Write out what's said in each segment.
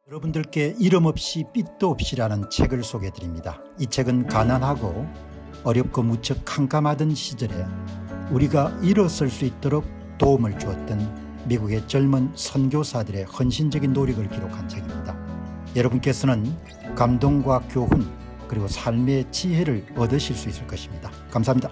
여러분들께 이름 없이 빛도 없이라는 책을 소개해드립니다. 이 책은 가난하고 어렵고 무척 캄캄하던 시절에 우리가 일어설 수 있도록 도움을 주었던 미국의 젊은 선교사들의 헌신적인 노력을 기록한 책입니다. 여러분께서는 감동과 교훈 그리고 삶의 지혜를 얻으실 수 있을 것입니다. 감사합니다.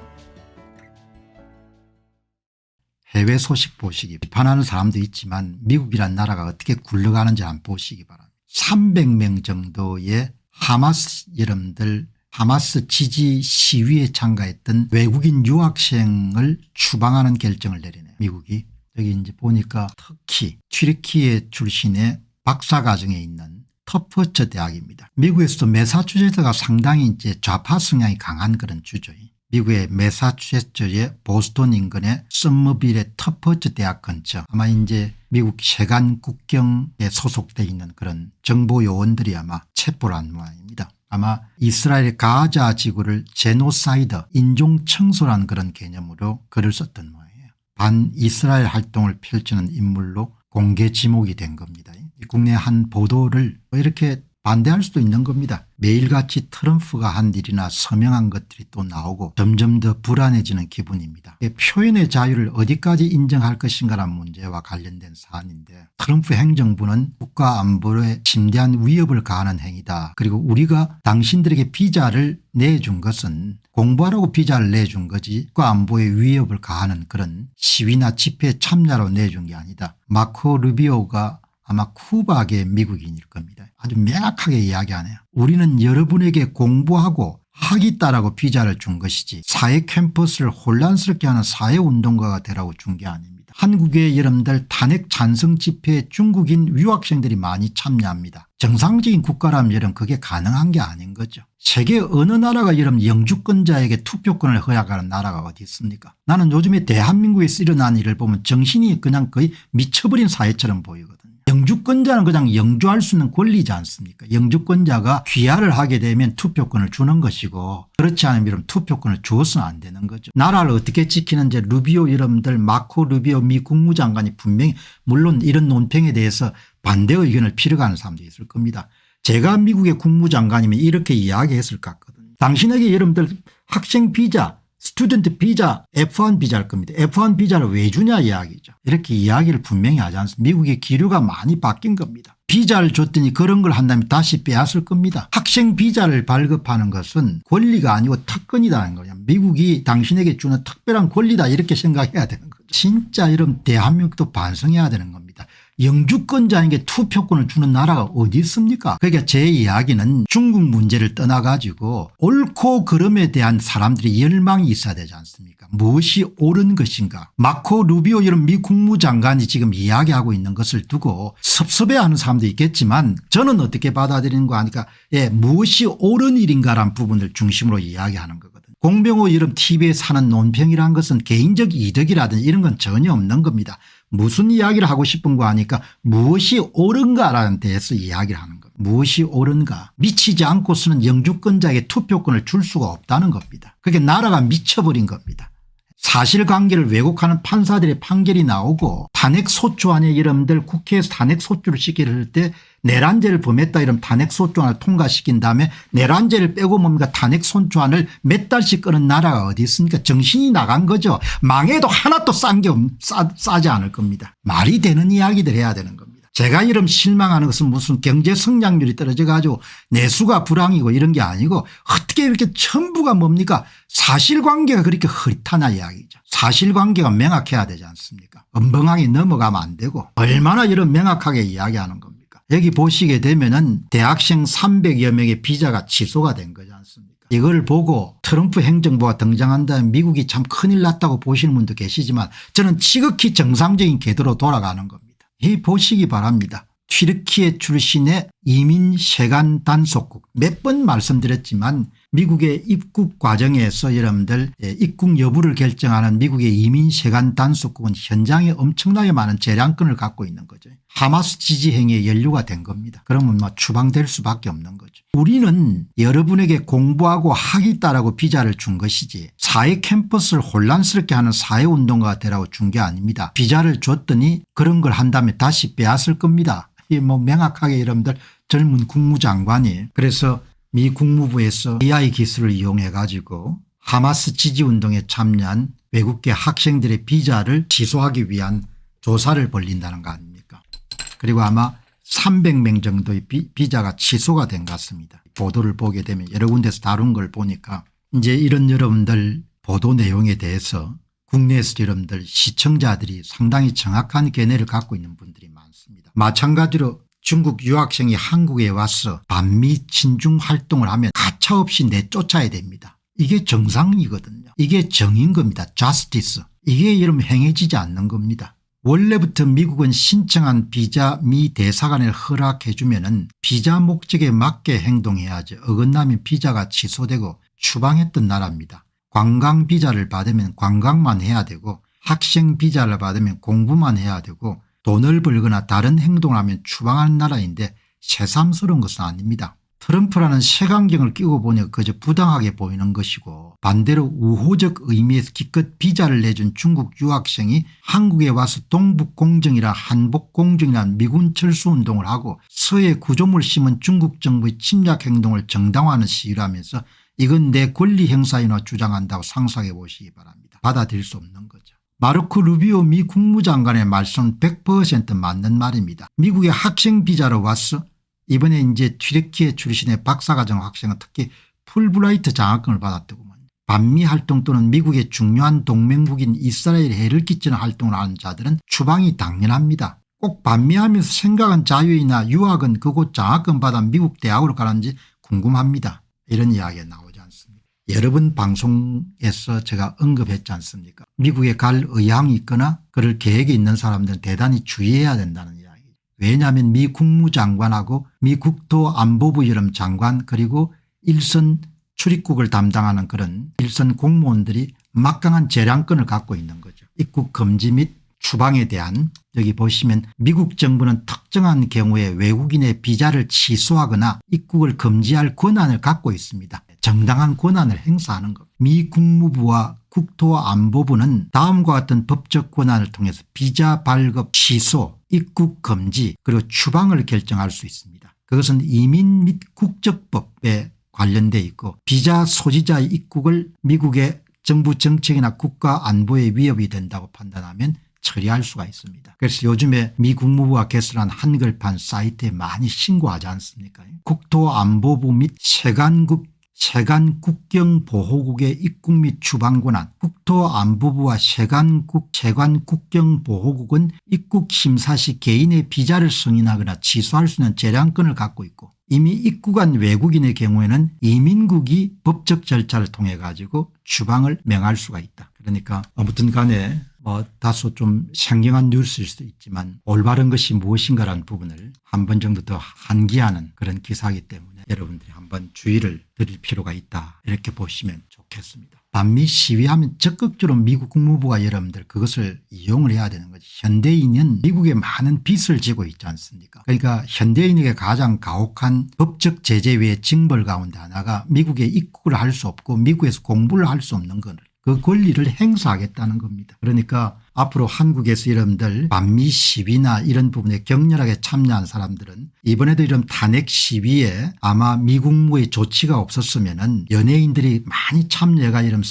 해외 소식 보시기 비판하는 사람도 있지만 미국이란 나라가 어떻게 굴러가는지 한번 보시기 바랍니다. 300명 정도의 하마스 여러분들 하마스 지지 시위에 참가했던 외국인 유학생을 추방하는 결정을 내리네요. 미국이. 여기 이제 보니까 터키 튀르키예 출신의 박사과정에 있는 터퍼처 대학입니다. 미국에서도 매사추세츠가 상당히 이제 좌파 성향이 강한 그런 주죠. 미국의 매사추세츠의 보스턴 인근의 썸머빌의 터퍼처 대학 근처 아마 이제 미국 세관 국경에 소속되어 있는 그런 정보 요원들이 아마 체포를 한 모양입니다. 아마 이스라엘의 가자 지구를 제노사이드 인종청소라는 그런 개념으로 글을 썼던 모양이에요. 반 이스라엘 활동을 펼치는 인물로 공개 지목이 된 겁니다. 국내 한 보도를 이렇게 반대할 수도 있는 겁니다. 매일같이 트럼프가 한 일이나 서명한 것들이 또 나오고 점점 더 불안해지는 기분입니다. 표현의 자유를 어디까지 인정할 것인가라는 문제와 관련된 사안인데 트럼프 행정부는 국가 안보에 심대한 위협을 가하는 행위다. 그리고 우리가 당신들에게 비자를 내준 것은 공부하라고 비자를 내준 거지 국가 안보에 위협을 가하는 그런 시위나 집회 참여로 내준 게 아니다. 마코 루비오가 아마 쿠바계 미국인일 겁니다. 아주 명확하게 이야기하네요. 우리는 여러분에게 공부하고 하겠다라고 비자를 준 것이지 사회 캠퍼스를 혼란스럽게 하는 사회운동가가 되라고 준 게 아닙니다. 한국의 여러분들 탄핵 찬성 집회에 중국인 유학생들이 많이 참여합니다. 정상적인 국가라면 여러분 그게 가능한 게 아닌 거죠. 세계 어느 나라가 여러분 영주권자에게 투표권을 허락하는 나라가 어디 있습니까? 나는 요즘에 대한민국에서 일어난 일을 보면 정신이 그냥 거의 미쳐버린 사회처럼 보이거든요. 영주권자는 그냥 영주할 수 있는 권리지 않습니까? 영주권자가 귀화를 하게 되면 투표권을 주는 것이고 그렇지 않으면 투표권을 주어서는 안 되는 거죠. 나라를 어떻게 지키는지 루비오 여러분들 마코 루비오 미 국무장관이 분명히 물론 이런 논평에 대해서 반대 의견을 필요하는 사람도 있을 겁니다. 제가 미국의 국무장관이면 이렇게 이야기했을 것 같거든요. 당신에게 여러분들 학생 비자 스튜던트 비자 F1 비자일 겁니다. F1 비자를 왜 주냐 이야기죠. 이렇게 이야기를 분명히 하지 않습니다. 미국의 기류가 많이 바뀐 겁니다. 비자를 줬더니 그런 걸 한다면 다시 빼앗을 겁니다. 학생 비자를 발급하는 것은 권리가 아니고 특권이라는 거예요. 미국이 당신에게 주는 특별한 권리다 이렇게 생각해야 되는 거죠. 진짜 이런 대한민국도 반성해야 되는 겁니다. 영주권자에게 투표권을 주는 나라가 어디 있습니까? 그러니까 제 이야기는 중국 문제를 떠나가지고 옳고 그름에 대한 사람들이 열망이 있어야 되지 않습니까? 무엇이 옳은 것인가? 마코 루비오 이런 미 국무장관이 지금 이야기하고 있는 것을 두고 섭섭해하는 사람도 있겠지만 저는 어떻게 받아들이는가 하니까 무엇이 옳은 일인가라는 부분을 중심으로 이야기하는 거거든요. 공병호 이런 TV에서 하는 논평이라는 것은 개인적 이득이라든지 이런 건 전혀 없는 겁니다. 무슨 이야기를 하고 싶은 거 하니까 무엇이 옳은가라는 데에서 이야기를 하는 겁니다. 무엇이 옳은가. 미치지 않고서는 영주권자에게 투표권을 줄 수가 없다는 겁니다. 그게 나라가 미쳐버린 겁니다. 사실관계를 왜곡하는 판사들의 판결이 나오고 탄핵소추안에 여러분들 국회에서 탄핵소추를 시킬 때 내란죄를 범했다 이러면 탄핵소추안을 통과시킨 다음에 내란죄를 빼고 뭡니까 탄핵소추안을 몇 달씩 끄는 나라가 어디 있습니까? 정신이 나간 거죠. 망해도 하나도 싸지 않을 겁니다. 말이 되는 이야기들 해야 되는 겁니다. 제가 이런 실망하는 것은 무슨 경제 성장률이 떨어져 가지고 내수가 불황이고 이런 게 아니고 어떻게 이렇게 전부가 뭡니까? 사실관계가 그렇게 흐릿하냐 이야기죠. 사실관계가 명확해야 되지 않습니까? 엉벙하게 넘어가면 안 되고 얼마나 이런 명확하게 이야기하는 겁니까? 여기 보시게 되면은 대학생 300여 명의 비자가 취소가 된 거지 않습니까? 이걸 보고 트럼프 행정부가 등장한다면 미국이 참 큰일 났다고 보시는 분도 계시지만 저는 지극히 정상적인 궤도로 돌아가는 겁니다. 이 보시기 바랍니다. 튀르키예 출신의 이민 세관 단속국 몇 번 말씀드렸지만 미국의 입국 과정에서 여러분들 입국 여부를 결정하는 미국의 이민 세관 단속국은 현장에 엄청나게 많은 재량권을 갖고 있는 거죠. 하마스 지지 행위에 연루가 된 겁니다. 그러면 추방될 수밖에 없는 거죠. 우리는 여러분에게 공부하고 하겠다라고 비자를 준 것이지 사회 캠퍼스를 혼란스럽게 하는 사회운동가가 되라고 준 게 아닙니다. 비자를 줬더니 그런 걸 한다면 다시 빼앗을 겁니다. 뭐 명확하게 여러분들 젊은 국무장관이 그래서 미 국무부에서 AI 기술을 이용해 가지고 하마스 지지운동에 참여한 외국계 학생들의 비자를 취소하기 위한 조사를 벌린다는 거 아닙니까? 그리고 아마 300명 정도의 비자가 취소가 된 것 같습니다. 보도를 보게 되면 여러 군데서 다룬 걸 보니까 이제 이런 여러분들 보도 내용에 대해서 국내에서 여러분들 시청자들이 상당히 정확한 견해를 갖고 있는 분들이 많습니다. 마찬가지로 중국 유학생이 한국에 와서 반미 친중 활동을 하면 가차없이 내쫓아야 됩니다. 이게 정상이거든요. 이게 정인 겁니다. 자스티스. 이게 여러분 행해지지 않는 겁니다. 원래부터 미국은 신청한 비자 미 대사관에 허락해 주면은 비자 목적에 맞게 행동해야죠. 어긋나면 비자가 취소되고 추방했던 나라입니다. 관광 비자를 받으면 관광만 해야 되고 학생 비자를 받으면 공부만 해야 되고 돈을 벌거나 다른 행동을 하면 추방하는 나라인데 새삼스러운 것은 아닙니다. 트럼프라는 색안경을 끼고 보니 그저 부당하게 보이는 것이고 반대로 우호적 의미에서 기껏 비자를 내준 중국 유학생이 한국에 와서 동북공정이나 한복공정이나 미군 철수운동을 하고 서해 구조물 심은 중국 정부의 침략 행동을 정당화하는 시위라면서 이건 내 권리 행사이나 주장한다고 상상해 보시기 바랍니다. 받아들일 수 없는 거죠. 마르코 루비오 미 국무장관의 말씀은 100% 맞는 말입니다. 미국의 학생 비자로 왔어 이번에 이제 튀르키예 출신의 박사과정 학생은 특히 풀브라이트 장학금을 받았더구먼. 반미 활동 또는 미국의 중요한 동맹국인 이스라엘에 해를 끼치는 활동을 하는 자들은 추방이 당연합니다. 꼭 반미하면서 생각은 자유이나 유학은 그곳 장학금 받아 미국 대학으로 가는지 궁금합니다. 이런 이야기가 나오지 않습니까? 여러 번 방송에서 제가 언급했지 않습니까? 미국에 갈 의향이 있거나 그럴 계획이 있는 사람들은 대단히 주의해야 된다는 이야기. 왜냐하면 미 국무장관하고 미 국토안보부 여름 장관 그리고 일선 출입국을 담당하는 그런 일선 공무원들이 막강한 재량권을 갖고 있는 거죠. 입국 금지 및 추방에 대한 여기 보시면 미국 정부는 특정한 경우에 외국인의 비자를 취소하거나 입국을 금지할 권한을 갖고 있습니다. 정당한 권한을 행사하는 것. 미 국무부와 국토안보부는 다음과 같은 법적 권한을 통해서 비자 발급 취소, 입국 금지 그리고 추방을 결정할 수 있습니다. 그것은 이민 및 국적법에 관련돼 있고 비자 소지자의 입국을 미국의 정부 정책이나 국가 안보에 위협이 된다고 판단하면 처리할 수가 있습니다. 그래서 요즘에 미 국무부가 개설한 한글판 사이트에 많이 신고하지 않습니까? 국토안보부 및 세관국경보호국의 입국 및 추방 권한. 국토안보부와 세관국경보호국은 입국 심사 시 개인의 비자를 승인하거나 취소할 수 있는 재량권을 갖고 있고 이미 입국한 외국인의 경우에는 이민국이 법적 절차를 통해 가지고 추방을 명할 수가 있다. 그러니까 아무튼 간에 다소 좀 상경한 뉴스일 수도 있지만 올바른 것이 무엇인가라는 부분을 한 번 정도 더 환기하는 그런 기사이기 때문에 여러분들이 한번 주의를 드릴 필요가 있다 이렇게 보시면 좋겠습니다. 반미 시위하면 적극적으로 미국 국무부가 여러분들 그것을 이용을 해야 되는 거죠. 현대인은 미국에 많은 빚을 지고 있지 않습니까? 그러니까 현대인에게 가장 가혹한 법적 제재 외에 징벌 가운데 하나가 미국에 입국을 할 수 없고 미국에서 공부를 할 수 없는 것. 그 권리를 행사하겠다는 겁니다. 그러니까 앞으로 한국에서 여러분들 반미 시위나 이런 부분에 격렬하게 참여한 사람들은 이번에도 이런 탄핵 시위에 아마 미국무의 조치가 없었으면은 연예인들이 많이 참여해가 이런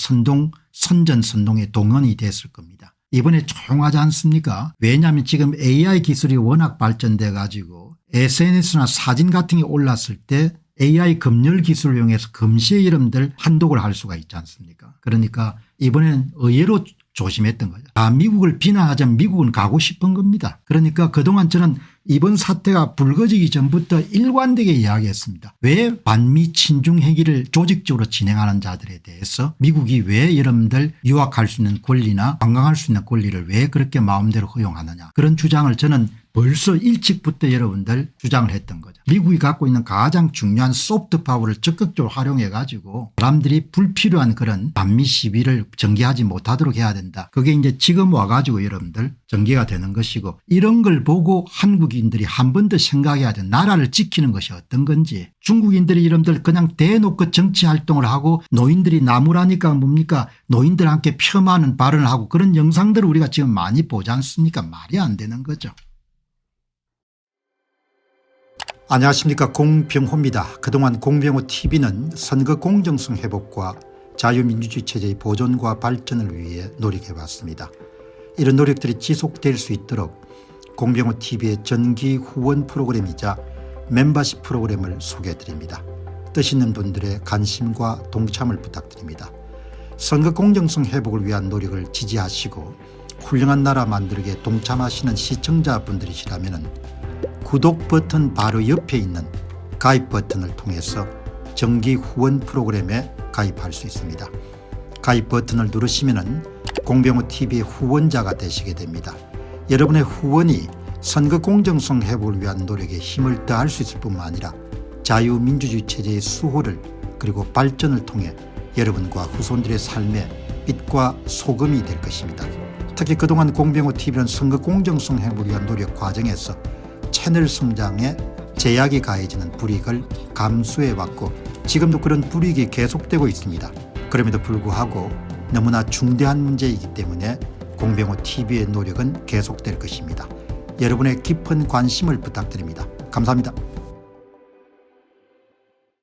선전선동에 동원이 됐을 겁니다. 이번에 조용하지 않습니까? 왜냐하면 지금 AI 기술이 워낙 발전돼 가지고 SNS나 사진 같은 게 올랐을 때 AI 검열 기술을 이용해서 금시에 여러분들 한독을 할 수가 있지 않습니까? 그러니까 이번에는 의외로 조심했던 거죠. 미국을 비난하자면 미국은 가고 싶은 겁니다. 그러니까 그동안 저는 이번 사태가 불거지기 전부터 일관되게 이야기했습니다. 왜 반미 친중 행위를 조직적으로 진행하는 자들에 대해서 미국이 왜 여러분들 유학할 수 있는 권리나 관광할 수 있는 권리를 왜 그렇게 마음대로 허용하느냐. 그런 주장을 저는 벌써 일찍부터 여러분들 주장을 했던 거죠. 미국이 갖고 있는 가장 중요한 소프트 파워를 적극적으로 활용해 가지고 사람들이 불필요한 그런 반미 시위를 전개하지 못하도록 해야 된다. 그게 이제 지금 와 가지고 여러분들 전개가 되는 것이고 이런 걸 보고 한국인들이 한 번 더 생각해야 돼. 나라를 지키는 것이 어떤 건지. 중국인들이 여러분들 그냥 대놓고 정치 활동을 하고 노인들이 나무라니까 뭡니까 노인들과 함께 폄하하는 발언을 하고 그런 영상들을 우리가 지금 많이 보지 않습니까? 말이 안 되는 거죠. 안녕하십니까, 공병호입니다. 그동안 공병호TV는 선거 공정성 회복과 자유민주주의 체제의 보존과 발전을 위해 노력해왔습니다. 이런 노력들이 지속될 수 있도록 공병호TV의 정기 후원 프로그램이자 멤버십 프로그램을 소개해드립니다. 뜻 있는 분들의 관심과 동참을 부탁드립니다. 선거 공정성 회복을 위한 노력을 지지하시고 훌륭한 나라 만들기에 동참하시는 시청자분들이시라면 구독 버튼 바로 옆에 있는 가입 버튼을 통해서 정기 후원 프로그램에 가입할 수 있습니다. 가입 버튼을 누르시면 공병호TV의 후원자가 되시게 됩니다. 여러분의 후원이 선거 공정성 회복을 위한 노력에 힘을 더할 수 있을 뿐만 아니라 자유민주주의 체제의 수호를 그리고 발전을 통해 여러분과 후손들의 삶에 빛과 소금이 될 것입니다. 특히 그동안 공병호TV는 선거 공정성 회복을 위한 노력 과정에서 채널 성장에 제약이 가해지는 불이익을 감수해왔고 지금도 그런 불이익이 계속되고 있습니다. 그럼에도 불구하고 너무나 중대한 문제이기 때문에 공병호TV의 노력은 계속될 것입니다. 여러분의 깊은 관심을 부탁드립니다. 감사합니다.